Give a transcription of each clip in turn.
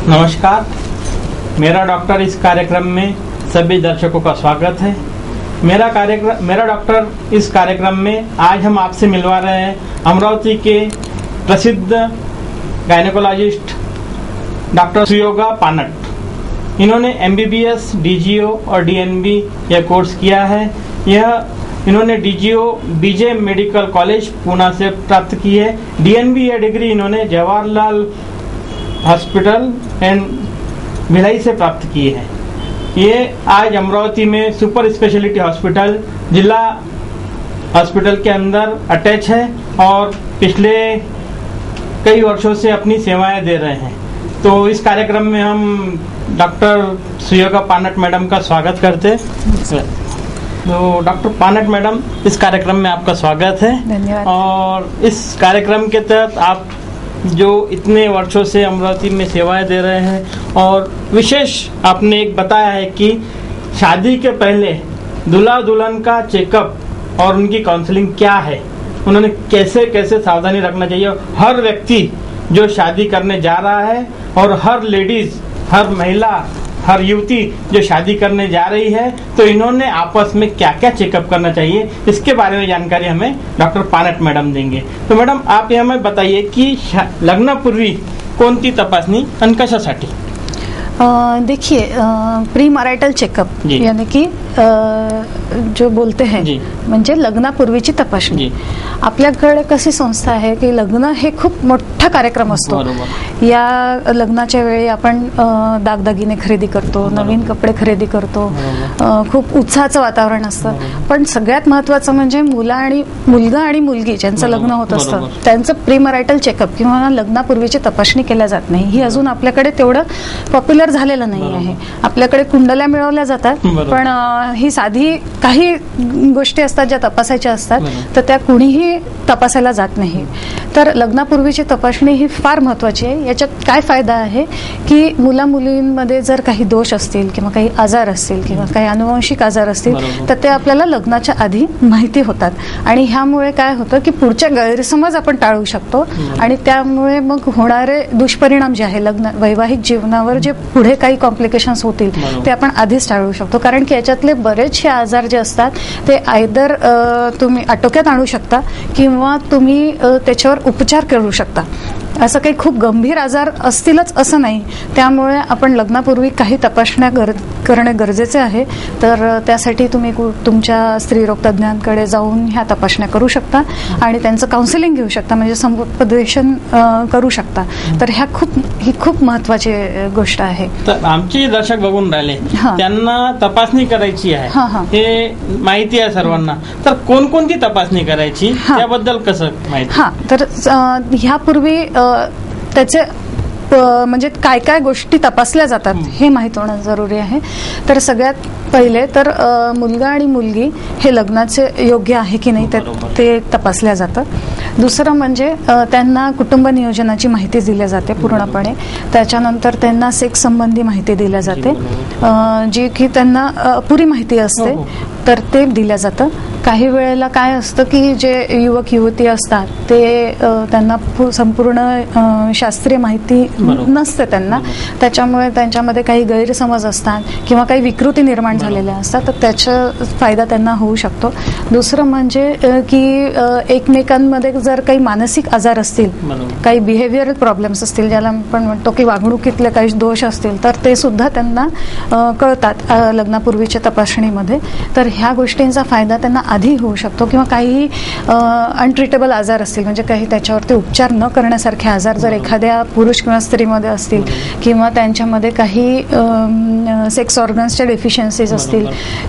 नमस्कार, मेरा डॉक्टर इस कार्यक्रम में सभी दर्शकों का स्वागत है। मेरा डॉक्टर इस कार्यक्रम में आज हम आपसे मिलवा रहे हैं अमरावती के प्रसिद्ध गायनेकोलॉजिस्ट डॉक्टर सुयोगा पानट। इन्होंने MBBS, DGO और DNB यह कोर्स किया है। इन्होंने DGO BJ medical college Poona से प्राप्त की है। DNB यह डिग्री इन्होंने जवाहरलाल हॉस्पिटल एंड भिलाई से प्राप्त की है। ये आज अमरावती में सुपर स्पेशलिटी हॉस्पिटल, जिला हॉस्पिटल के अंदर अटैच है और पिछले कई वर्षों से अपनी सेवाएं दे रहे हैं। तो इस कार्यक्रम में हम डॉक्टर सुयोगा पानट मैडम का स्वागत करते हैं। तो डॉक्टर पानट मैडम, इस कार्यक्रम में आपका स्वागत है। धन्यवाद। और इस कार्यक्रम के तहत आप जो इतने वर्षों से अमरावती में सेवाएं दे रहे हैं और विशेष आपने एक बताया है कि शादी के पहले दूल्हा दुल्हन का चेकअप और उनकी काउंसलिंग क्या है, उन्होंने कैसे कैसे सावधानी रखना चाहिए। हर व्यक्ति जो शादी करने जा रहा है और हर लेडीज, हर महिला, हर युवती जो शादी करने जा रही है, तो इन्होंने आपस में क्या क्या चेकअप करना चाहिए, इसके बारे में जानकारी हमें डॉक्टर पानट मैडम देंगे। तो मैडम, आप ये हमें बताइए कि लग्नापूर्वी कोणती तपासणी आणि कशासाठी? देखिए, प्री मॅरिटल चेकअप यानी कि जो बोलते हैं म्हणजे लग्नापूर्वीची तपासणी। आपल्याकडे कशी संस्था आहे की लग्न हे खूप मोठा कार्यक्रम असतो। या लग्नाच्या वेळी आपण दागदागिने खरेदी करतो, नवीन कपडे खरेदी करतो, खूप उत्साहाचं वातावरण असतं। पण सगळ्यात महत्त्वाचं म्हणजे मुलगा आणि मुलगी ज्यांचं लग्न होत असतं त्यांचं प्री मॅरिटल चेकअप किंवा लग्नापूर्वीची तपासणी केल्या जात नाही। ही अजून आपल्याकडे तेवढं पॉप्युलर झालेलं नाही आहे। आपल्याकडे कुंडल्या मिळवल्या जातात, पण ही साधी काही गोष्टी असतात ज्या तपासायच्या असतात, तर त्या कुणीही तपासायला जात नाही। तर लग्नापूर्वीची तपासणी ही फार महत्त्वाची आहे। याच्यात काय फायदा आहे की मुला मुलींमध्ये जर काही दोष असतील किंवा काही आजार असतील किंवा काही अनुवंशिक आजार असतील तर ते आपल्याला लग्नाच्या आधी माहिती होतात आणि ह्यामुळे काय होतं की पुढच्या गैरसमज आपण टाळू शकतो आणि त्यामुळे मग होणारे दुष्परिणाम जे आहे वैवाहिक जीवनावर जे पुढे काही कॉम्प्लिकेशन्स होतील ते आपण आधीच टाळू शकतो। कारण की याच्यातले बरेचसे आजार जे असतात ते आयदर तुम्ही आटोक्यात आणू शकता किंवा तुम्ही त्याच्यावर उपचार करू शकता। असं काही खूप गंभीर आजार असतीलच असं नाही, त्यामुळे आपण लग्नापूर्वी काही तपासण्या करणे गरजेचे आहे। तर त्यासाठी तुम्ही तुमच्या स्त्रीरोग तज्ञांकडे जाऊन ह्या तपासण्या करू शकता आणि त्यांचं काउन्सिलिंग घेऊ शकता, म्हणजे समुपदेशन करू शकता। तर ही खूप महत्त्वाची गोष्ट आहे। तर आमचे दर्शक बघून राहिले, त्यांना तपासणी करायची आहे, हे माहिती आहे सर्वांना, तर कोणकोणती तपासणी करायची त्याबद्दल कसं माहिती? तर ह्यापूर्वी त्याचे म्हणजे काय काय गोष्टी तपासल्या जातात हे माहित होणं जरुरी आहे। तर सगळ्यात पहिले तर मुलगा आणि मुलगी हे लग्नाचे योग्य आहे की नाही ते तपासल्या जातं। दुसरं म्हणजे त्यांना कुटुंब नियोजनाची माहिती दिली जाते पूर्णपणे। त्याच्यानंतर त्यांना सेक्स संबंधी माहिती दिली जाते, जी की त्यांना पुरी माहिती असते तर ते दिलं जातं। काही वेळेला काय असतं की जे युवक युवती असतात ते त्यांना संपूर्ण शास्त्रीय माहिती नसते त्यांना, त्याच्यामुळे त्यांच्यामध्ये काही गैरसमज असतात किंवा काही विकृती निर्माण झालेल्या असतात, तर त्याचा फायदा त्यांना होऊ शकतो। दुसरं म्हणजे की एकमेकांमध्ये जर काही मानसिक आजार असतील, काही बिहेवियरल प्रॉब्लेम्स असतील, ज्याला आपण म्हणतो की वागणुकीतले काही दोष असतील, तर ते सुद्धा त्यांना कळतात लग्नापूर्वीच्या तपासणीमध्ये। तर ह्या गोष्टींचा फायदा त्यांना आधी होऊ शकतो। किंवा काही अनट्रीटेबल आजार असतील, म्हणजे काही त्याच्यावरती उपचार न करण्यासारखे आजार जर एखाद्या पुरुष किंवा स्त्रीमध्ये असतील किंवा त्यांच्यामध्ये काही सेक्स ऑर्गन्सच्या डेफिशियन्सीज असतील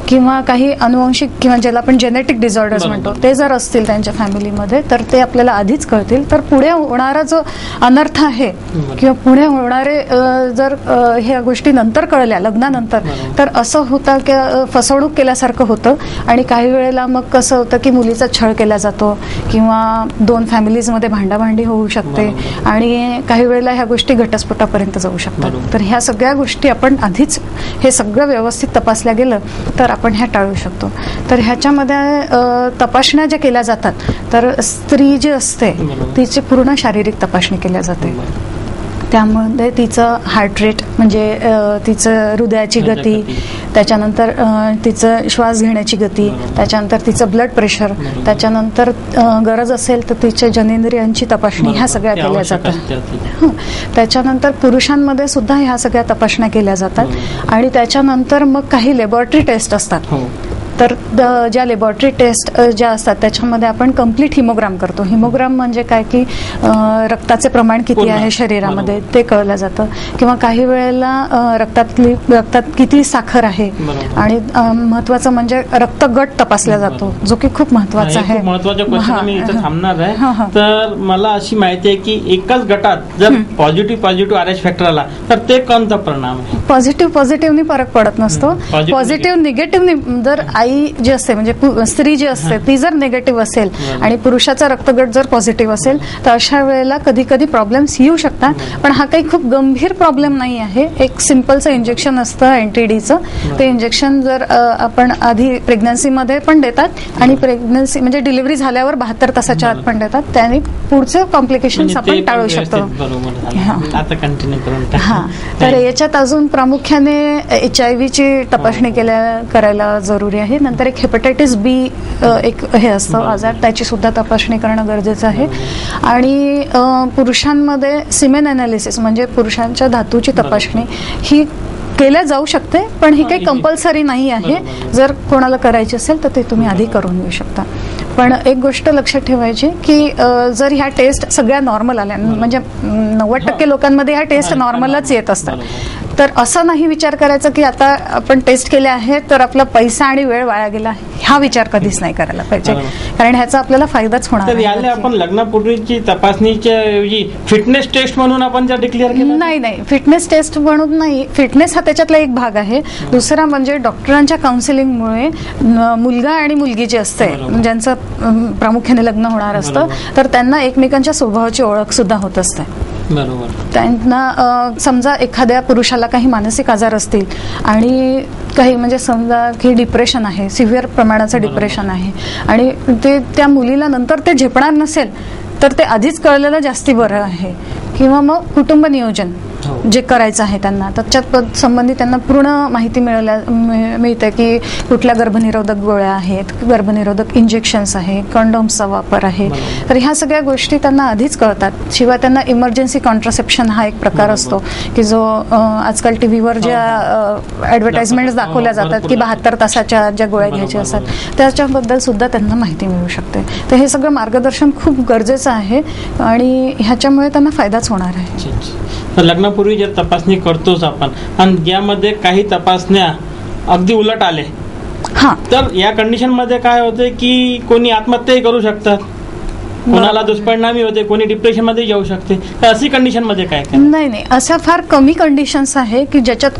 किंवा काही अनुवंशिक किंवा ज्याला आपण जेनेटिक डिसऑर्डर्स म्हणतो ते जर असतील त्यांच्या फॅमिलीमध्ये, तर ते आपल्याला आधीच कळतील। तर पुढे होणारा जो अनर्थ आहे किंवा पुढे होणारे जर ह्या गोष्टी नंतर कळल्या लग्नानंतर, तर असं होतं की फसवणूक केल्यासारखं होतं आणि काही वेळेला मग कसं होतं की मुलीचा छळ केला जातो किंवा दोन फॅमिलीजमध्ये भांडाभांडी होऊ शकते आणि काही वेळेला ह्या गोष्टी घटस्फोटापर्यंत जाऊ शकतात। तर ह्या सगळ्या गोष्टी आपण आधीच हे सगळं व्यवस्थित तपासल्या गेलं तर आपण ह्या टाळू शकतो। तर ह्याच्यामध्ये तपासण्या ज्या केल्या जातात, तर स्त्री जी असते तिची पूर्ण शारीरिक तपासणी केल्या जाते। त्यामध्ये तिचं हार्ट रेट म्हणजे तिचं हृदयाची गती, त्याच्यानंतर तिचं श्वास घेण्याची गती, त्याच्यानंतर तिचं ब्लड प्रेशर, त्याच्यानंतर गरज असेल तर तिच्या जनेंद्रियांची तपासणी, ह्या सगळ्या केल्या जातात. त्याच्यानंतर पुरुषांमध्ये सुद्धा ह्या सगळ्या तपासण्या केल्या जातात. आणि त्याच्यानंतर मग काही लॅबोरेटरी टेस्ट असतात. तर ज्या लॅबोरेटरी टेस्ट ज्या असतात त्याच्यामध्ये आपण कम्प्लीट हिमोग्राम करतो. हिमोग्राम म्हणजे काय की रक्ताचे प्रमाण किती आहे शरीरामध्ये ते कळलं जातं, किंवा काही वेळेला रक्तात किती साखर आहे, आणि महत्वाचं म्हणजे रक्तगट तपासला जातो, जो की खूप महत्वाचा आहे. महत्वाचा क्वेश्चन मी इथे थांबणार आहे. तर मला अशी माहिती आहे की एकाच गटात जर पॉझिटिव्ह RH फॅक्टर आला तर ते कोणता परिणाम आहे? पॉझिटिव्हनी फरक पडत नसतो. पॉझिटिव्ह निगेटिव्ह जर आई जी असते म्हणजे स्त्री जी असते ती जर निगेटिव्ह असेल आणि पुरुषाचा रक्तगट जर पॉझिटिव्ह असेल तर अशा वेळेला कधी कधी प्रॉब्लेम्स येऊ शकतात. पण हा काही खूप गंभीर प्रॉब्लेम नाही आहे. एक सिम्पलचं इंजेक्शन असतं एनटीडीचं. ते इंजेक्शन जर आपण आधी प्रेग्नन्सीमध्ये पण देतात आणि प्रेग्नन्सी म्हणजे डिलिव्हरी झाल्यावर 72 तासाच्या आत पण देतात. त्याने पुढचे कॉम्प्लिकेशन्स आपण टाळू शकतो. तर याच्यात अजून प्रामुख्याने HIV ची तपासणी करायला जरुरी आहे. नंतर एक हेपॅटायटिस B एक हे असतं आजार, त्याची सुद्धा तपासणी करणं गरजेचं आहे. आणि पुरुषांमध्ये सिमेन अनालिसिस म्हणजे पुरुषांच्या धातूची तपासणी ही केल्या जाऊ शकते, पण ही काही कंपल्सरी नाही आहे. जर कोणाला करायची असेल तर ते तुम्ही आधी करून घेऊ शकता. पण एक गोष्ट लक्षात ठेवायची की जर ह्या टेस्ट सगळ्या नॉर्मल आल्या, म्हणजे 90% लोकांमध्ये ह्या टेस्ट नॉर्मलच येत असतात, तर असं नाही विचार करायचा की आता आपण टेस्ट केले आहे तर आपला पैसा आणि वेळ वाया गेला, हा विचार कधीच नाही करायला पाहिजे, कारण ह्याचा आपल्याला फायदाच होणार नाही. याला आपण लग्नापूर्वीची तपासणीच्या ऐवजी फिटनेस टेस्ट म्हणून आपण डिक्लेअर केलं? नाही, फिटनेस टेस्ट म्हणून नाही. फिटनेस हा त्याच्यातला एक भाग आहे. दुसरा म्हणजे डॉक्टरांच्या काउन्सिलिंगमुळे मुलगा आणि मुलगी जी असते ज्यांचं प्रामुख्याने लग्न होणार असतं तर त्यांना एकमेकांच्या स्वभावाची ओळख सुद्धा होत असते. बरोबर. त्यांना समजा एखाद्या पुरुषाला काही मानसिक आजार असतील आणि काही म्हणजे समजा की डिप्रेशन आहे, सिव्हिअर प्रमाणाचं डिप्रेशन आहे, आणि ते त्या मुलीला नंतर ते झेपणार नसेल तर ते आधीच कळलेलं जास्ती बरं आहे. किंवा मग कुटुंब नियोजन जे करायचं आहे त्यांना, त्याच्यात संबंधी त्यांना पूर्ण माहिती मिळते की कुठल्या गर्भनिरोधक गोळ्या आहेत, गर्भनिरोधक इंजेक्शन्स आहे, कंडोम्सचा वापर आहे. तर ह्या सगळ्या गोष्टी त्यांना आधीच कळतात. शिवाय त्यांना इमर्जन्सी कॉन्ट्रासेप्शन हा एक प्रकार असतो की जो आजकाल टीव्हीवर ज्या ॲडव्हर्टाइजमेंट दाखवल्या जातात की 72 तासाच्या ज्या गोळ्या घ्यायच्या असतात त्याच्याबद्दल सुद्धा त्यांना माहिती मिळू शकते. तर हे सगळं मार्गदर्शन खूप गरजेचं आहे आणि ह्याच्यामुळे त्यांना फायदाच होणार आहे. लग्नापूर्वी जर तपासणी करतोच आपण आणि यामध्ये काही तपासण्या अगदी उलट आले तर या कंडिशन मध्ये काय होते की कोणी आत्महत्याही करू शकतात, कोणाला दुष्परिणामी होते, कोणी डिप्रेशन मध्ये जाऊ शकते. तर अशी कंडिशन मध्ये काय? नाही, अशा फार कमी कंडिशन्स आहे की ज्याच्यात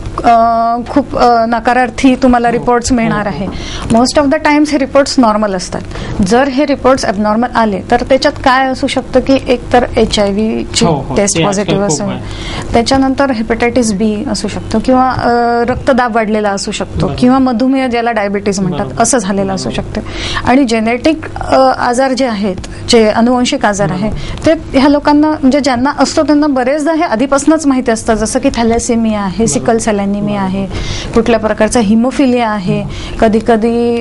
खूप नकारार्थी तुम्हाला रिपोर्ट्स मिळणार आहे. मोस्ट ऑफ द टाइम्स हे रिपोर्ट्स नॉर्मल असतात. जर हे रिपोर्ट्स ॲबनॉर्मल आले तर त्याच्यात काय असू शकतं की एक तर HIV ची टेस्ट पॉझिटिव्ह असेल, त्याच्यानंतर हेपॅटायटिस B असू शकतो, किंवा रक्तदाब वाढलेला असू शकतो, किंवा मधुमेह ज्याला डायबिटीज म्हणतात असं झालेलं असू शकतं. आणि जेनेटिक आजार जे आहेत, जे अनुवंशिक आजार आहे, ते ह्या लोकांना म्हणजे ज्यांना असतो त्यांना बरेचदा हे आधीपासूनच माहिती असतं. जसं की थॅलेसेमिया आहे, सिकल सेल ॲनिमिया आहे, कुठल्या प्रकारचा हिमोफिलिया आहे, कधी कधी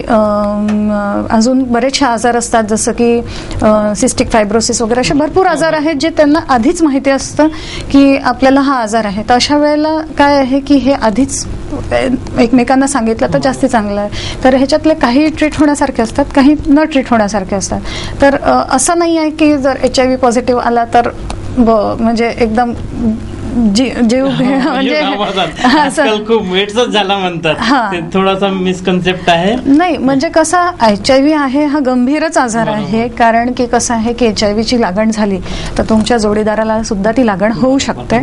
अजून बरेचसे आजार असतात जसं की सिस्टिक फायब्रोसिस वगैरे असे भरपूर आजार आहेत जे त्यांना आधीच माहिती असतं की आपल्याला हा आजार आहे. तर अशा वेळेला काय आहे की हे आधीच एकमेकांना सांगितलं तर जास्ती चांगलं आहे. तर ह्याच्यातले काही ट्रीट होण्यासारखे असतात, काही न ट्रीट होण्यासारखे असतात. तर असं नाही आहे की जर HIV पॉझिटिव्ह आला तर म्हणजे एकदम जीव म्हणजे खूप वेटच झाला म्हणतात, थोडासा मिसकन्सेप्ट आहे. नाही, म्हणजे कसा HIV आहे हा गंभीरच आजार आहे, कारण की कसं आहे की HIV ची लागण झाली तर तुमच्या जोडीदाराला सुद्धा ती लागण होऊ शकते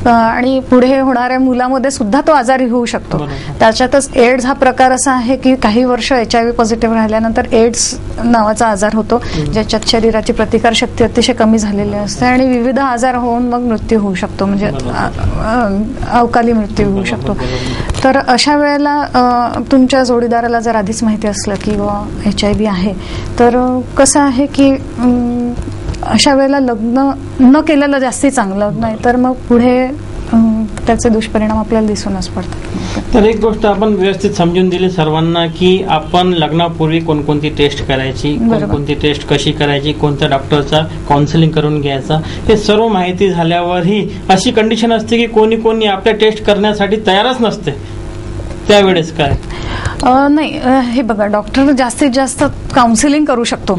आणि पुढे होणाऱ्या मुलामध्ये सुद्धा तो आजारी होऊ शकतो. त्याच्यातच एड्स हा प्रकार असा आहे की काही वर्ष HIV पॉझिटिव्ह राहिल्यानंतर एड्स नावाचा आजार होतो, ज्याच्यात शरीराची प्रतिकारशक्ती अतिशय कमी झालेली असते आणि विविध आजार होऊन मग मृत्यू होऊ शकतो, म्हणजे अवकाली मृत्यू होऊ शकतो. तर अशा वेळेला तुमच्या जोडीदाराला जर आधीच माहिती असलं की HIV आहे तर कसं आहे की अशा वेळेला लग्न न केलेलं जास्ती चांगलं, नाही तर मग पुढे त्याचे दुष्परिणाम आपल्याला दिसूनच पडतात. तर एक गोष्ट आपण व्यवस्थित समजून दिली सर्वांना की आपण लग्नापूर्वी कोणकोणती टेस्ट करायची, कोणकोणती टेस्ट कशी करायची, कोणत्या डॉक्टरचा काउन्सिलिंग करून घ्यायचा, हे सर्व माहिती झाल्यावरही अशी कंडिशन असते की कोणी कोणी आपल्या टेस्ट करण्यासाठी तयारच नसते, त्यावेळेस काय? नाही, हे बघा, डॉक्टर जास्तीत जास्त काउन्सिलिंग करू शकतो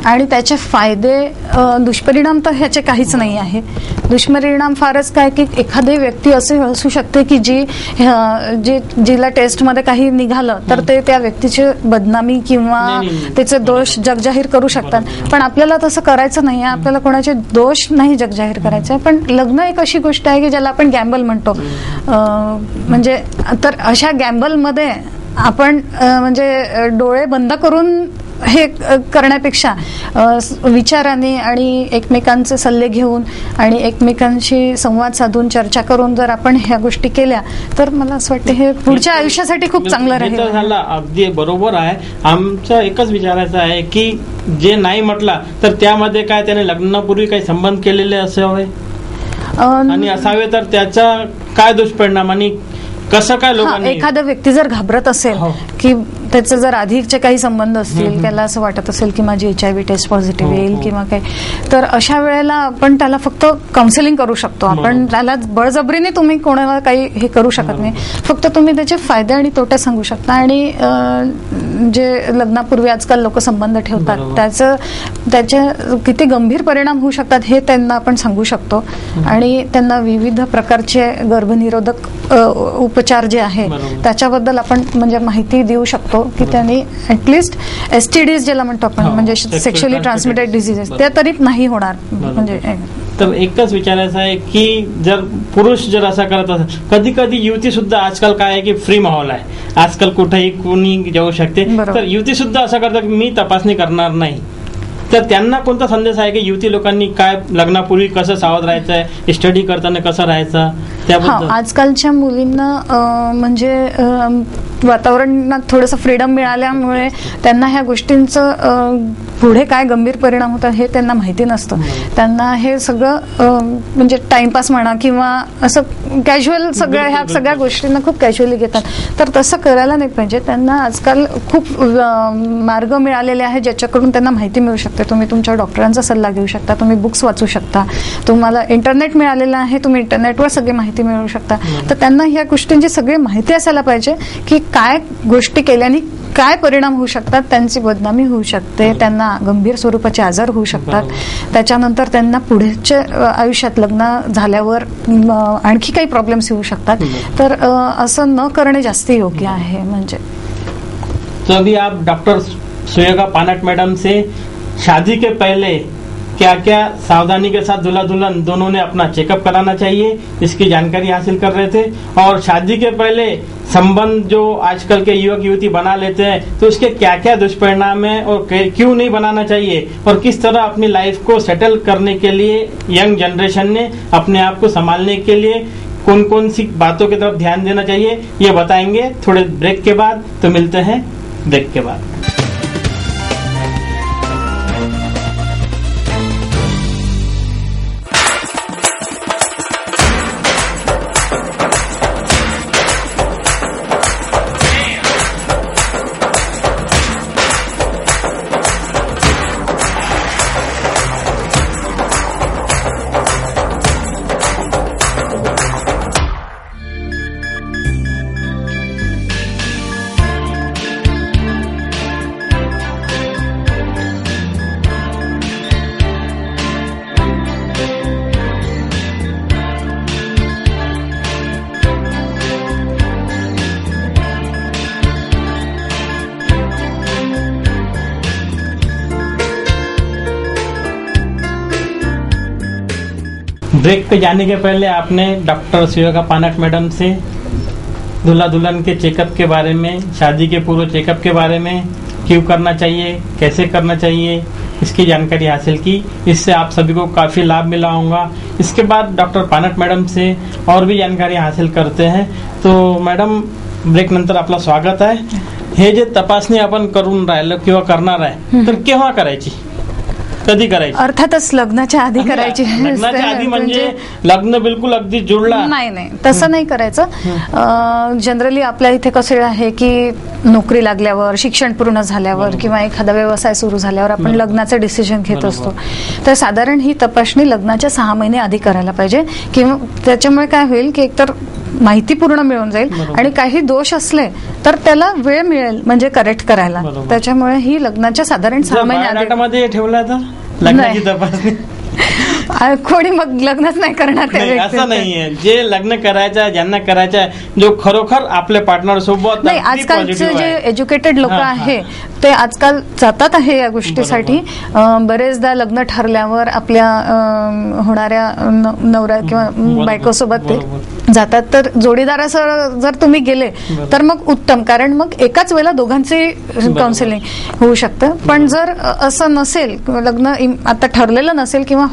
आणि त्याचे फायदे, दुष्परिणाम तर ह्याचे काहीच नाही आहे. दुष्परिणाम फारच काय की एखादी व्यक्ती असे असू शकते की जिला टेस्टमध्ये काही निघालं तर ते त्या व्यक्तीची बदनामी किंवा त्याचे दोष जगजाहीर करू शकतात. पण आपल्याला तसं करायचं नाही आहे, आपल्याला कोणाचे दोष नाही जगजाहीर करायचे. पण लग्न एक अशी गोष्ट आहे की ज्याला आपण गॅम्बल म्हणतो. म्हणजे तर अशा गॅम्बलमध्ये आपण म्हणजे डोळे बंद करून हे करण्यापेक्षा विचाराने आणि एकमेकांचे सल्ले घेऊन आणि एकमेकांशी संवाद साधून चर्चा करून जर आपण ह्या गोष्टी केल्या तर मला असं वाटतं हे पुढच्या आयुष्यासाठी खूप चांगलं राहील. अगदी बरोबर आहे. आमचं एकच विचारायचं आहे की जे नाही म्हटला तर त्यामध्ये काय त्याने लग्नापूर्वी काही संबंध केलेले असावे आणि असावे तर त्याचा काय दुष्परिणाम आणि कसं काय लोकांनी, एखादा व्यक्ती जर घाबरत असेल की त्याचे जर आधीचे काही संबंध असतील, त्याला असं वाटत असेल की माझी HIV टेस्ट पॉझिटिव्ह येईल किंवा काही, तर अशा वेळेला आपण त्याला फक्त काउन्सिलिंग करू शकतो. आपण त्याला बळजबरीने तुम्ही कोणाला काही हे करू शकत नाही, फक्त तुम्ही त्याचे फायदे आणि तोटे सांगू शकता. आणि जे लग्नापूर्वी आजकाल लोक संबंध ठेवतात त्याचे किती गंभीर परिणाम होऊ शकतात हे त्यांना आपण सांगू शकतो. आणि त्यांना विविध प्रकारचे गर्भनिरोधक उपचार जे आहे त्याच्याबद्दल आपण म्हणजे माहिती देऊ शकतो की त्यांनी ऍटलिस्ट STDs ज्याला म्हणतो आपण, म्हणजे सेक्शुअली ट्रान्समिटेड डिझीजेस, ते तरी नाही होणार. म्हणजे तर एकच विचारायचं आहे की जर पुरुष जर असा करत असेल, कधी कधी युवती सुद्धा आजकाल काय आहे की फ्री माहोल आहे, आजकाल कुठेही कोणी जाऊ शकते, तर युवती सुद्धा असं करतात की मी तपासणी करणार नाही, तर त्यांना कोणता संदेश आहे की युवती लोकांनी काय लग्नापूर्वी कसं सावध राहायचं आहे, स्टडी करताना कसं राहायचं त्याबद्दल? आजकालच्या मुलींना म्हणजे वातावरणात थोडंसं फ्रीडम मिळाल्यामुळे त्यांना ह्या गोष्टींचं पुढे काय गंभीर परिणाम होतात हे त्यांना माहिती नसतं. त्यांना हे सगळं म्हणजे टाइमपास म्हणा किंवा असं कॅज्युअल ह्या सगळ्या गोष्टींना खूप कॅज्युअली घेतात, तर तसं करायला नाही पाहिजे. त्यांना आजकाल खूप मार्ग मिळालेले आहेत ज्याच्याकडून त्यांना माहिती मिळू शकते. तुम्ही तुमच्या डॉक्टरांचा सल्ला घेऊ शकता, तुम्ही बुक्स वाचू शकता, तुम्हाला इंटरनेट मिळालेलं आहे, तुम्ही इंटरनेटवर सगळी माहिती मिळवू शकता. तर त्यांना ह्या गोष्टींची सगळी माहिती असायला पाहिजे की काय गोष्टी केल्याने काय परिणाम होऊ शकतात. त्यांची बदनामी होऊ शकते, त्यांना गंभीर स्वरूपाचे आजार होऊ शकतात, त्याच्यानंतर त्यांना पुढच्या आयुष्यात लग्न झाल्यावर आणखी काही प्रॉब्लेम्स येऊ शकतात. तर असं न करणे जास्त योग्य आहे. म्हणजे तो अभी आप डॉक्टर सुयोगा पानट मैडम से शादी के पहले क्या क्या सावधानी के साथ दूल्हा दुल्हन दोनों ने अपना चेकअप कराना चाहिए इसकी जानकारी हासिल कर रहे थे, और शादी के पहले संबंध जो आजकल के युवक युवती बना लेते हैं तो उसके क्या क्या दुष्परिणाम है और क्यों नहीं बनाना चाहिए, और किस तरह अपनी लाइफ को सेटल करने के लिए यंग जनरेशन ने अपने आप को संभालने के लिए कौन कौन सी बातों की तरफ ध्यान देना चाहिए, ये बताएंगे थोड़े ब्रेक के बाद. तो मिलते हैं ब्रेक के बाद. ब्रेक पे जाने के पहले आपने डॉक्टर सुयोगा पानट मैडम से दूल्हा दुल्हन के चेकअप के बारे में, शादी के पूर्व चेकअप के बारे में, क्यों करना चाहिए, कैसे करना चाहिए, इसकी जानकारी हासिल की. इससे आप सभी को काफ़ी लाभ मिला होगा. इसके बाद डॉक्टर पानट मैडम से और भी जानकारी हासिल करते हैं. तो मॅडम, ब्रेक नंतर आपलं स्वागत आहे. हे जे तपासणी आपण करून राहिलो किंवा करणार आहे तर केव्हा करायची? कधी करायची? अर्थातच लग्नाच्या आधी करायची. लग्नाच्या आधी म्हणजे लग्न बिलकुल अगदी जुळला नाही, तसं नाही करायचं. जनरली आपल्या इथे कसं आहे की नोकरी लागल्यावर, शिक्षण पूर्ण झाल्यावर किंवा एखादा व्यवसाय सुरू झाल्यावर आपण लग्नाचं डिसिजन घेत असतो. तर साधारण ही तपासणी लग्नाच्या 6 महिने आधी करायला पाहिजे. किंवा त्याच्यामुळे काय होईल की एकतर माहिती पूर्ण मिळून जाईल आणि काही दोष असले तर त्याला वेळ मिळेल म्हणजे करेक्ट करायला. त्याच्यामुळे ही लग्नाच्या साधारण 6 महिने आधी ठेवला तर लग्नाची तपासणी कोणी मग लग्नच नाही करणार. असं नाहीये. जे लग्न करायचं, ज्यांना करायचं, जो खरोखर आपल्या पार्टनर सोबत नाही, आजकालचे जे एज्युकेटेड लोक आहे ते आजकाल जातात आहे या गोष्टीसाठी. बरेचदा लग्न ठरल्यावर आपल्या होणाऱ्या नवरा किंवा बायकोसोबत ते जातात. तर जोडीदारासह जर तुम्ही गेले तर मग उत्तम, कारण मग एकाच वेळेला दोघांचे काउन्सिलिंग होऊ शकतं. पण जर असं नसेल, लग्न आता ठरलेलं नसेल किंवा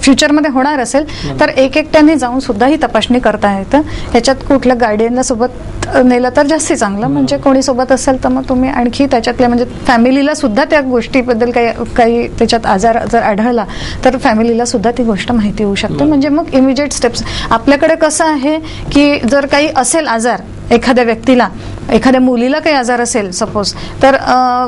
फ्युचरमध्ये होणार असेल तर एकट्याने जाऊन सुद्धा ही तपासणी करता येतं. ह्याच्यात कुठल्या गार्डियनला सोबत नेलं तर जास्ती चांगलं. म्हणजे कोणी सोबत असेल तर मग तुम्ही आणखी त्याच्यातल्या म्हणजे फॅमिलीला सुद्धा त्या गोष्टीबद्दल काही त्याच्यात आजार जर आढळला तर फॅमिलीला सुद्धा ती गोष्ट माहिती होऊ शकते. म्हणजे मग इमिजिएट स्टेप्स. आपल्याकडे कसं आहे की जर काही असेल आजार एखाद्या व्यक्तीला, एखाद्या मुलीला काही आजार असेल सपोज, तर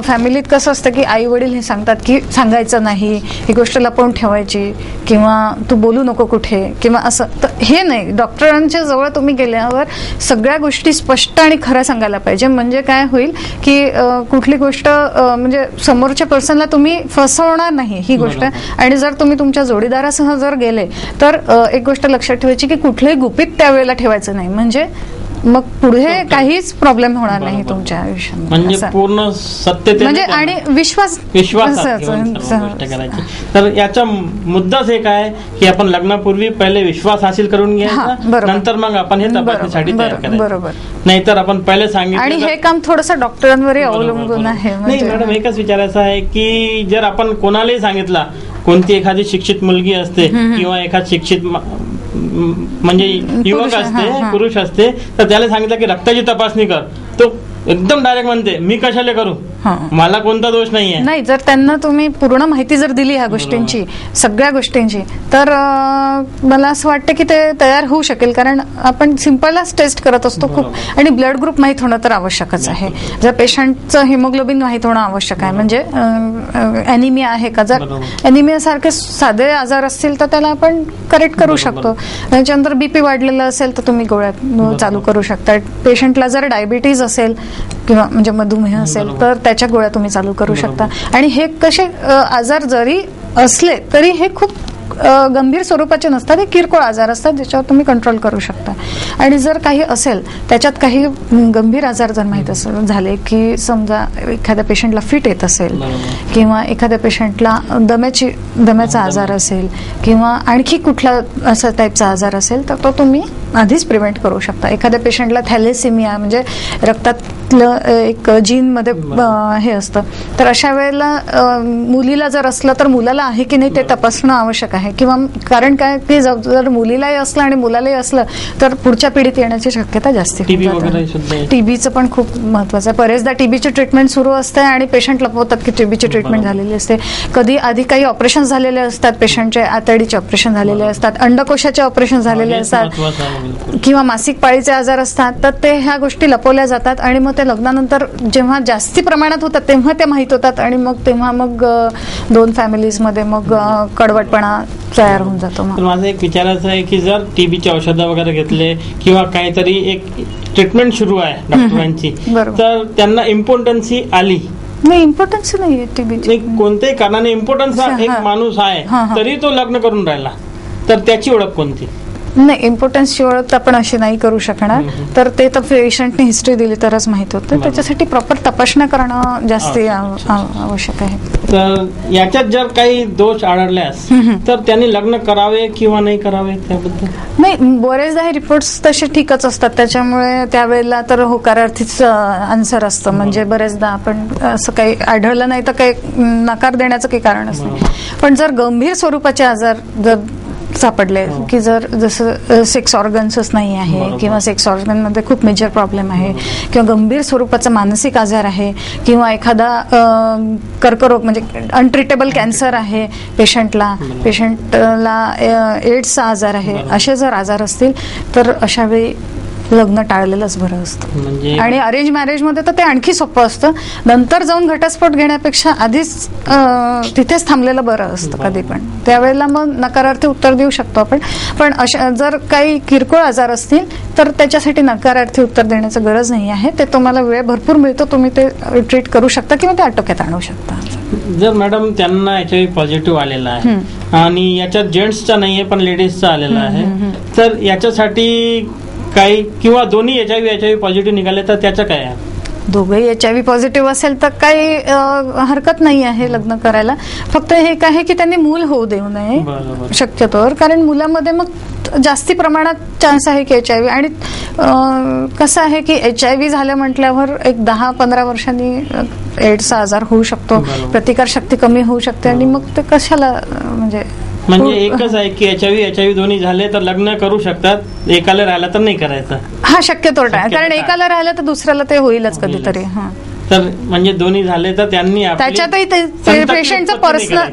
फॅमिलीत कसं असतं की आई वडील हे सांगतात की सांगायचं नाही, ही गोष्ट लपवून ठेवायची किंवा तू बोलू नको कुठे किंवा असं. तर हे नाही, डॉक्टरांच्या जवळ तुम्ही गेल्यावर सगळ्या गोष्टी स्पष्ट आणि खऱ्या सांगायला पाहिजे. म्हणजे काय होईल की कुठली गोष्ट म्हणजे समोरच्या पर्सनला तुम्ही फसवणार नाही ही गोष्ट. आणि जर तुम्ही तुमच्या जोडीदारासह जर गेले तर एक गोष्ट लक्षात ठेवायची की कुठलंही गुपित त्यावेळेला ठेवायचं नाही. म्हणजे मग पुढे काहीच प्रॉब्लेम होणार नाही तुमच्या आयुष्यात. म्हणजे पूर्ण सत्यते म्हणजे आणि विश्वास करायची. तर याचा मुद्दाच एक आहे की आपण लग्नापूर्वी पहिले विश्वास हासिल करून घ्यायचा, नंतर मग आपण हे तपासणीसाठी तयार करायचं. बरोबर. नाहीतर आपण पहिले सांगितलं. आणि हे काम थोडंसं डॉक्टरांवरही अवलंबून आहे. नाही मॅडम, एकच विचारायचं आहे की जर आपण कोणालाही सांगितलं, कोणती एखादी शिक्षित मुलगी असते किंवा एखाद शिक्षित म्हणजे युवक असते, पुरुष असते, तर त्याला सांगितलं की रक्ताची तपासणी कर, तो एकदम डायरेक्ट म्हणते मी कशाला करू, मला कोणता दोष नाहीये. नाही, जर त्यांना तुम्ही पूर्ण माहिती जर दिली ह्या गोष्टींची, सगळ्या गोष्टींची, तर मला असं वाटतं की ते तयार होऊ शकेल. कारण आपण सिम्पलच टेस्ट करत असतो खूप. आणि ब्लड ग्रुप माहीत होणं तर आवश्यकच आहे. जर पेशंटचं हिमोग्लोबिन माहीत होणं आवश्यक आहे. म्हणजे ॲनिमिया आहे का, जर ॲनिमिया सारखे साधे आजार असतील तर त्याला आपण करेक्ट करू शकतो. त्याच्यानंतर बीपी वाढलेलं असेल तर तुम्ही गोळ्या चालू करू शकता. पेशंटला जर डायबिटीज असेल किंवा म्हणजे मधुमेह असेल तर त्याच्या गोळ्या तुम्ही चालू करू शकता. आणि हे कसे आजार जरी असले तरी हे खूप गंभीर स्वरूपाचे नसतात, हे किरकोळ आजार असतात ज्याच्यावर तुम्ही कंट्रोल करू शकता. आणि जर काही असेल त्याच्यात काही गंभीर आजार जर माहीत असेल झाले की समजा एखाद्या पेशंटला फिट येत असेल किंवा एखाद्या पेशंटला दम्याचा आजार असेल किंवा आणखी कुठला असा टाईपचा आजार असेल तर तो तुम्ही आधीच प्रिव्हेंट करू शकता. एखाद्या पेशंटला थॅलेसेमिया म्हणजे रक्तातलं एक जीनमध्ये हे असतं, तर अशा वेळेला मुलीला जर असलं तर मुलाला आहे की नाही ते तपासणं आवश्यक आहे. किंवा कारण काय की जर मुलीलाही असलं आणि मुलालाही असलं तर पुढच्या पिढीत येण्याची शक्यता जास्त. टीबीचं पण खूप महत्वाचं आहे. बरेचदा टीबीची ट्रीटमेंट सुरू असते आणि पेशंट लपवतात की टीबीची ट्रीटमेंट झालेली असते. कधी आधी काही ऑपरेशन झालेले असतात, पेशंटचे आतडीचे ऑपरेशन झालेले असतात, अंडकोशाचे ऑपरेशन झालेले असतात किंवा मासिक पाळीचे आजार असतात. तर ते ह्या गोष्टी लपवल्या जातात आणि मग ते लग्नानंतर जेव्हा जास्ती प्रमाणात होतात तेव्हा ते माहीत होतात आणि मग तेव्हा मग दोन फॅमिलीजमध्ये मग कडवटपणा तयार होऊन जातो. माझं एक विचारायचं आहे की जर टीबीचे औषधं वगैरे घेतले किंवा काहीतरी एक ट्रीटमेंट सुरू आहे डॉक्टरांची, तर त्यांना इम्पॉर्टन्सी आली नाही, इम्पॉर्टन्स नाही टीबीची, कोणत्याही कारणाने इम्पॉर्टन्स एक माणूस आहे तरी तो लग्न करून राहिला, तर त्याची ओळख कोणती? नाही, इम्पॉर्टन्सची ओळख आपण अशी नाही करू शकणार. तर ते तर पेशंटने हिस्ट्री दिली तरच माहित होतं. त्याच्यासाठी प्रॉपर तपासण्या करणं जास्त आवश्यक आहे. तर याच्यात जर काही दोष आढळल्यास तर त्यांनी लग्न करावे किंवा नाही करावे त्याबद्दल? नाही, बरेचदा हे रिपोर्ट्स तसे ठीकच असतात, त्याच्यामुळे त्यावेळेला तर होकारार्थीच आन्सर असतं. म्हणजे बरेचदा आपण असं काही आढळलं नाही तर काही नकार देण्याचं काही कारणच नाही. पण जर गंभीर स्वरूपाचे आजार जर सापडले की जर जसं सेक्स ऑर्गन्सच नाही आहे बरोबर. किंवा सेक्स ऑर्गनमध्ये खूप मेजर प्रॉब्लेम आहे किंवा गंभीर स्वरूपाचा मानसिक आजार आहे किंवा एखादा कर्करोग म्हणजे अनट्रीटेबल कॅन्सर आहे पेशंटला एड्सचा आजार आहे, बरोबर. असे जर आजार असतील तर अशा वेळी लग्न टाळलेलंच बरं असतं. म्हणजे आणि अरेंज मॅरेजमध्ये तर ते आणखी सोपं असतं. नंतर जाऊन घटस्फोट घेण्यापेक्षा आधीच तिथेच थांबलेलं बरं असतं कधी पण. त्यावेळेला मग नकारार्थी उत्तर देऊ शकतो आपण. पण अशा जर काही किरकोळ आजार असतील तर त्याच्यासाठी नकारार्थी उत्तर देण्याची गरज नाही आहे. ते तुम्हाला वेळ भरपूर मिळतो, तुम्ही ते ट्रीट करू शकता किंवा ते आटोक्यात आणू शकता. जर मॅडम त्यांना HIV पॉझिटिव्ह आलेला आहे आणि याच्यात जेंट्सचा नाहीये पण लेडीजचा आलेला आहे, तर याच्यासाठी काही किंवा दोन्ही HIV पॉझिटिव्ह निघाले तर त्याचं काय आहे? दोघंही HIV पॉझिटिव्ह असेल तर काही हरकत नाही आहे लग्न करायला. फक्त हे काय आहे की त्यांनी मूल होऊ देऊ नये बरोबर. शक्यतोवर, कारण मुलामध्ये मग जास्ती प्रमाणात चान्स आहे की HIV. आणि कसं आहे की HIV झालं म्हटल्यावर एक 10-15 वर्षांनी एड्सचा आजार होऊ शकतो, बरोबर. प्रतिकारशक्ती कमी होऊ शकते आणि मग ते कशाला म्हणजे एकच आहे की HIV दोन्ही झाले तर लग्न करू शकतात, एकाला राहिला तर नाही करायचं. हा शक्यतो कारण एकाला राहिलं तर दुसऱ्याला ते होईलच कधीतरी. तर म्हणजे दोन्ही झाले तर त्यांनी त्याच्यातही पेशंटचा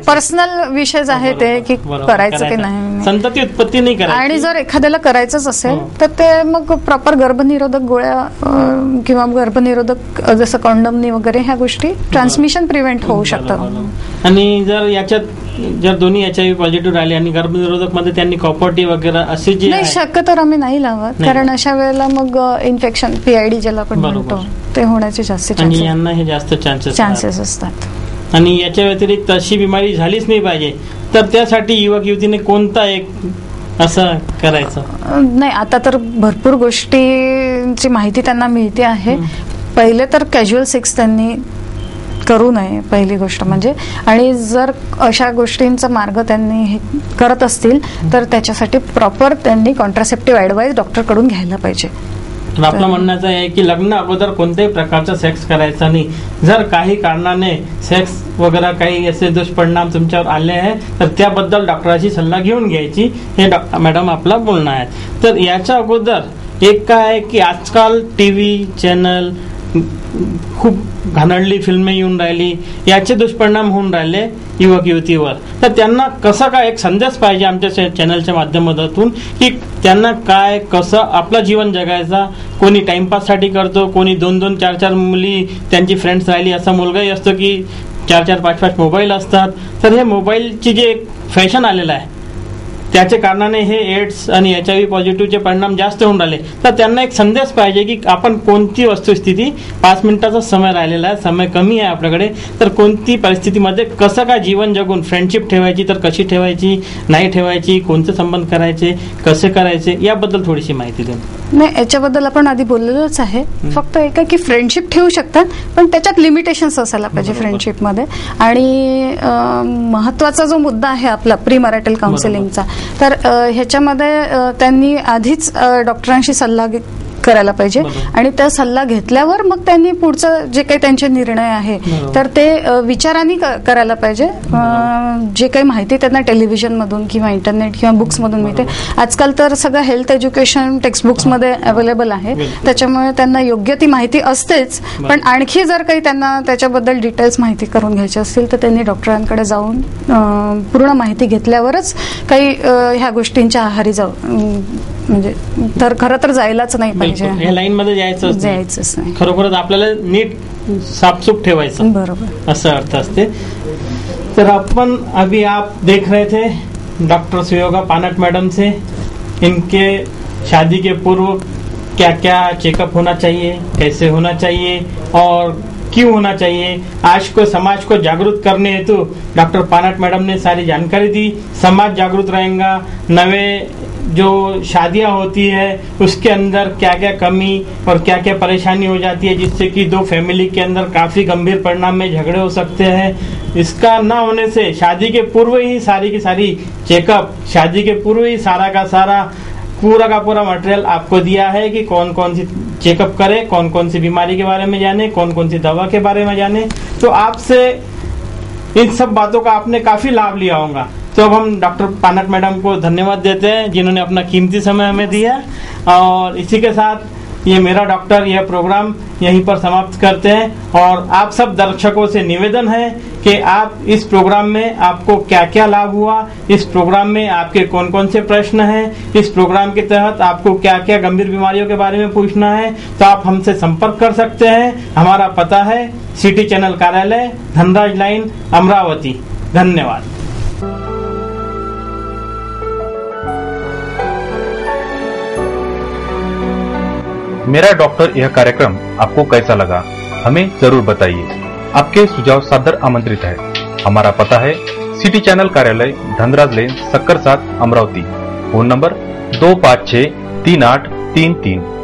पर्सनल विषयच आहे ते की करायचं की नाही. संतती उत्पत्ती नाही करायची. आणि जर एखाद्याला करायचंच असेल तर ते मग प्रॉपर गर्भनिरोधक गोळ्या किंवा गर्भनिरोधक जसं कॉन्डमनी वगैरे ह्या गोष्टी ट्रान्समिशन प्रिव्हेंट होऊ शकतं. आणि जर दोन्ही HIV पॉझिटिव्ह राहिले आणि गर्भनिरोधक मध्ये त्यांनी कॉपर्टी वगैरे असे जे नाही, शक्यतो आम्ही नाही लावत, कारण अशा वेळेला मग इन्फेक्शन PID ज्याला आपण म्हणतो ते होण्याचे जास्त यांना हे जास्त चान्सेस असतात. आणि याच्या व्यतिरिक्त अशी बिमारी झालीच नाही पाहिजे तर त्यासाठी युवक युवतीने कोणता एक असं करायचं? नाही, आता तर भरपूर गोष्टींची माहिती त्यांना मिळते आहे. पहिले तर कॅज्युअल सेक्स त्यांनी करू नये पहिली गोष्ट म्हणजे. आणि जर अशा गोष्टींचा मार्ग त्यांनी हे करत असतील तर त्याच्यासाठी प्रॉपर त्यांनी कॉन्ट्रासेप्टिव्ह ऍडवाइस डॉक्टरकडून घ्यायला पाहिजे. आपलं म्हणण्याचं आहे की लग्न अगोदर कोणत्याही प्रकारचा सेक्स करायचा नाही. जर काही कारणाने सेक्स वगैरे काही असे दुष्परिणाम तुमच्यावर आले आहे तर त्याबद्दल डॉक्टरांची सल्ला घेऊन घ्यायची, हे मॅडम आपला बोलणं आहे. तर याच्या अगोदर एक काय आहे की आजकाल TV चॅनल खूप घाणेरडी फिल्म येऊन राहिली, याचे दुष्परिणाम होऊन राहिले युवक युवतीवर. तर त्यांना कसा काय एक संदेश पाहिजे आमच्या चॅनलच्या माध्यमातून की त्यांना काय कसं आपलं जीवन जगायचा. कोणी टाइमपास साठी करतो, कोणी 2-2, 4-4 मुली त्यांची फ्रेंड्स राहिली, असा मुलगाही असतो की 4-4, 5-5 मोबाईल असतात. तर हे मोबाईलची जे फॅशन आलेलं आहे त्याच्या कारणाने हे एड्स आणि HIV पॉझिटिव्हचे परिणाम जास्त होऊन राहिले. तर त्यांना एक संदेश पाहिजे की आपण कोणती वस्तुस्थिती, 5 मिनिटाचा समय राहिलेला आहे, समय कमी आहे आपल्याकडे, तर कोणती परिस्थितीमध्ये कसं काय जीवन जगून फ्रेंडशिप ठेवायची तर कशी ठेवायची, नाही ठेवायची, कोणते संबंध करायचे, कसे करायचे, याबद्दल थोडीशी माहिती द्या. नाही, याच्याबद्दल आपण आधी बोललेलोच आहे. फक्त एक आहे की फ्रेंडशिप ठेवू शकतात पण त्याच्यात लिमिटेशन्स असायला पाहिजे फ्रेंडशिपमध्ये. आणि महत्वाचा जो मुद्दा आहे आपला प्री मॅरिटल काउन्सिलिंगचा, तर ह्याच्यामध्ये त्यांनी आधीच डॉक्टरांशी सल्ला करायला पाहिजे आणि त्या सल्ला घेतल्यावर मग त्यांनी पुढचं जे काही त्यांचे निर्णय आहे तर ते विचारांनी करायला पाहिजे. जे काही माहिती त्यांना टेलिव्हिजन मधून किंवा इंटरनेट किंवा बुक्स मधून मिळते, आजकाल तर सगळं हेल्थ एज्युकेशन टेक्स्ट बुक्स मध्ये अवेलेबल आहे, त्याच्यामुळे त्यांना योग्य ती माहिती असतेच. पण आणखी जर काही त्यांना त्याच्याबद्दल डिटेल्स माहिती करून घ्यायची असतील तर त्यांनी डॉक्टरांकडे जाऊन पूर्ण माहिती घेतल्यावरच काही ह्या गोष्टींच्या आहारी जाऊ, म्हणजे तर खरं तर जायलाच नाही पाहिजे, या लाईन मध्ये जायचंच नाही. खरोखरच आपल्याला नीट साफसूफ ठेवायचं, बरोबर, असं अर्थ असते. तर अपन अभी आप देख रहे थे डॉक्टर सुयोगा पानक मैडम से, इनके शादी के पूर्व क्या क्या चेकअप होना चाहिए, कैसे होना चाहिए और क्यों होना चाहिए, आज को समाज को जागरूक करने हेतु डॉक्टर पानक मैडम ने सारी जानकारी दी. समाज जागरूक रहेगा, नवे जो शादियां होती है उसके अंदर क्या क्या कमी और क्या क्या परेशानी हो जाती है जिससे कि दो फैमिली के अंदर काफी गंभीर परिणाम में झगड़े हो सकते हैं. इसका न होने से शादी के पूर्व ही सारी की सारी चेकअप, शादी के पूर्व ही सारा का सारा पूरा का पूरा मटेरियल आपको दिया है कि कौन कौन सी चेकअप करे, कौन कौन सी बीमारी के बारे में जाने, कौन कौन सी दवा के बारे में जाने. तो आपसे इन सब बातों का आपने काफी लाभ लिया होगा. तो अब हम डॉक्टर पानक मैडम को धन्यवाद देते हैं जिन्होंने अपना कीमती समय हमें दिया, और इसी के साथ ये मेरा डॉक्टर यह प्रोग्राम यहीं पर समाप्त करते हैं। और आप सब दर्शकों से निवेदन है कि आप इस प्रोग्राम में आपको क्या क्या लाभ हुआ, इस प्रोग्राम में आपके कौन कौन से प्रश्न हैं, इस प्रोग्राम के तहत आपको क्या क्या गंभीर बीमारियों के बारे में पूछना है, तो आप हमसे संपर्क कर सकते हैं। हमारा पता है सिटी चैनल कार्यालय, धनराज लाइन, अमरावती। धन्यवाद। मेरा डॉक्टर यह कार्यक्रम आपको कैसा लगा हमें जरूर बताइए। आपके सुझाव सादर आमंत्रित है। हमारा पता है सिटी चैनल कार्यालय, Dhanraj lane, Sakkar 7, Amravati. Phone number 2563833।